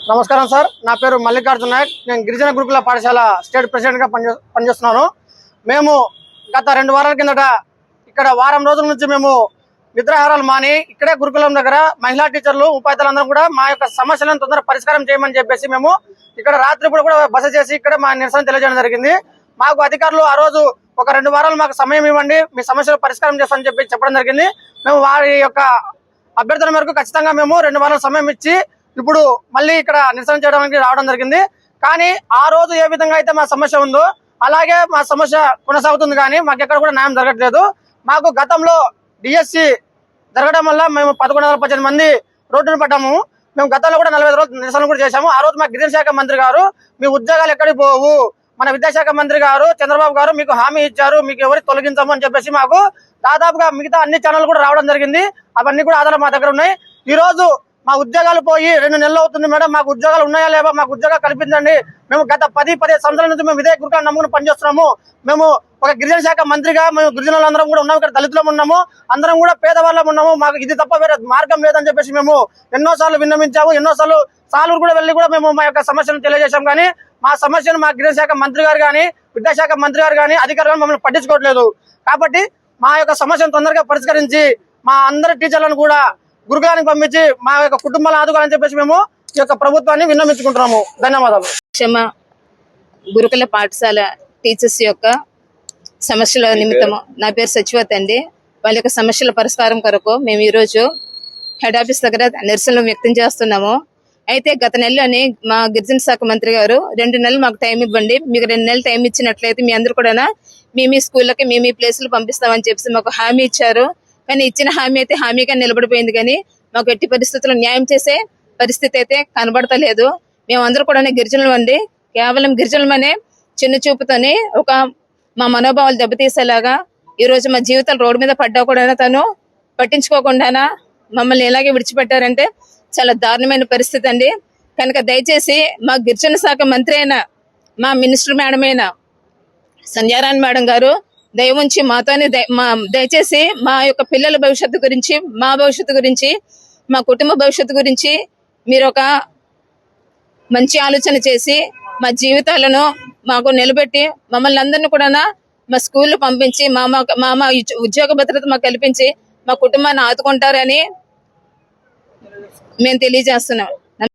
నమస్కారం సార్, నా పేరు మల్లికార్జున నాయక్. నేను గిరిజన గురుకుల పాఠశాల స్టేట్ ప్రెసిడెంట్ గా పనిచేస్తున్నాను. మేము గత 2 వారాల కిందట ఇక్కడ వారం రోజుల నుంచి మేము నిద్రాహారాలు మాని ఇక్కడే గురుకులం దగ్గర మహిళా టీచర్లు ఉపాధ్యాయులందరూ కూడా మా యొక్క సమస్యలను తొందరగా పరిష్కారం చేయమని చెప్పేసి మేము ఇక్కడ రాత్రి కూడా బస చేసి ఇక్కడ మా నిరసన తెలియజేయడం జరిగింది. మాకు అధికారులు ఆ రోజు ఒక 2 వారాలు మాకు సమయం ఇవ్వండి, మీ సమస్యలు పరిష్కారం చేస్తామని చెప్పి చెప్పడం జరిగింది. మేము వారి యొక్క అభ్యర్థన మేరకు ఖచ్చితంగా మేము 2 వారాల సమయం ఇచ్చి ఇప్పుడు మళ్ళీ ఇక్కడ నిరసన చేయడానికి రావడం జరిగింది. కానీ ఆ రోజు ఏ విధంగా అయితే మా సమస్య ఉందో అలాగే మా సమస్య కొనసాగుతుంది, కానీ మాకు ఎక్కడ కూడా న్యాయం జరగట్లేదు. మాకు గతంలో డిఎస్సి జరగడం వల్ల మేము 1118 మంది రోడ్డును పడ్డాము. మేము గతంలో కూడా 45 రోజులు నిరసన కూడా చేశాము. ఆ రోజు మా గిరిజన శాఖ మంత్రి గారు మీ ఉద్యోగాలు ఎక్కడికి పోవు, మన విద్యాశాఖ మంత్రి గారు చంద్రబాబు గారు మీకు హామీ ఇచ్చారు, మీకు ఎవరికి తొలగించము అని చెప్పేసి మాకు దాదాపుగా మిగతా అన్ని ఛానల్ కూడా రావడం జరిగింది. అవన్నీ కూడా ఆధారాలు మా దగ్గర ఉన్నాయి. ఈ రోజు మా ఉద్యోగాలు పోయి 2 నెలలు అవుతుంది మేడం, మాకు ఉద్యోగాలు ఉన్నాయా లేవా, మాకు ఉద్యోగాలు కల్పించండి. మేము గత 10-15 సంవత్సరాల నుంచి మేము ఇదే గురుకులం నమ్ముకుని పనిచేస్తున్నాము. మేము ఒక గిరిజన శాఖ మంత్రిగా మేము గిరిజనులందరం కూడా ఉన్నాము, ఇక్కడ దళితులం ఉన్నాము, అందరం కూడా పేదవాళ్ళం ఉన్నాము. మాకు ఇది తప్ప వేరే మార్గం లేదని చెప్పేసి మేము ఎన్నోసార్లు విన్నవించాము. ఎన్నోసార్లు సాలూరు కూడా వెళ్ళి కూడా మేము మా యొక్క సమస్యను తెలియజేశాం. కానీ మా సమస్యను మా గిరిజన శాఖ మంత్రి గారు కానీ విద్యాశాఖ మంత్రి గారు కానీ అధికారులు మమ్మల్ని పట్టించుకోవట్లేదు. కాబట్టి మా యొక్క సమస్యను తొందరగా పరిష్కరించి మా అందరి టీచర్లను కూడా గురుకులానికి పంపించి మా యొక్క కుటుంబాలను ఆదుకోవాలని చెప్పేసి మేము ఈ యొక్క ప్రభుత్వాన్ని విన్నవించుకుంటున్నాము. ధన్యవాదాలు. గురుకుల పాఠశాల టీచర్స్ యొక్క సమస్యల నిమిత్తము నా పేరు సచివత్ అండి. వాళ్ళ యొక్క సమస్యల పరిష్కారం కొరకు మేము ఈరోజు హెడ్ ఆఫీస్ దగ్గర నిరసనలు వ్యక్తం చేస్తున్నాము. అయితే గత నెలలోనే మా గిరిజన శాఖ మంత్రి గారు 2 నెలలు మాకు టైం ఇవ్వండి, మీకు 2 నెలలు టైం ఇచ్చినట్లయితే మీ అందరూ కూడా మీ స్కూళ్ళకి మీ ప్లేసులు పంపిస్తామని చెప్పి మాకు హామీ ఇచ్చారు. కానీ ఇచ్చిన హామీ అయితే హామీగా నిలబడిపోయింది, కానీ మాకు ఎట్టి పరిస్థితుల్లో న్యాయం చేసే పరిస్థితి అయితే కనబడతలేదు. మేమందరూ కూడా గిరిజనులు అండి. కేవలం గిరిజనులమనే చిన్న చూపుతోనే ఒక మా మనోభావాలు దెబ్బతీసేలాగా ఈరోజు మా జీవితాలు రోడ్డు మీద పడ్డా కూడా తను పట్టించుకోకుండా మమ్మల్ని ఎలాగే విడిచిపెట్టారంటే చాలా దారుణమైన పరిస్థితి అండి. కనుక దయచేసి మా గిరిజన శాఖ మంత్రి అయిన మా మినిస్టర్ మేడం అయిన సంధ్యారాణి మేడం గారు దయ ఉంచి మాతోనే దయచేసి మా యొక్క పిల్లల భవిష్యత్తు గురించి, మా భవిష్యత్తు గురించి, మా కుటుంబ భవిష్యత్తు గురించి మీరు ఒక మంచి ఆలోచన చేసి మా జీవితాలను మాకు నిలబెట్టి మమ్మల్ని అందరినీ కూడా మా స్కూల్లో పంపించి మా ఉద్యోగ భద్రత మాకు కల్పించి మా కుటుంబాన్ని ఆదుకుంటారని మేము తెలియజేస్తున్నాం.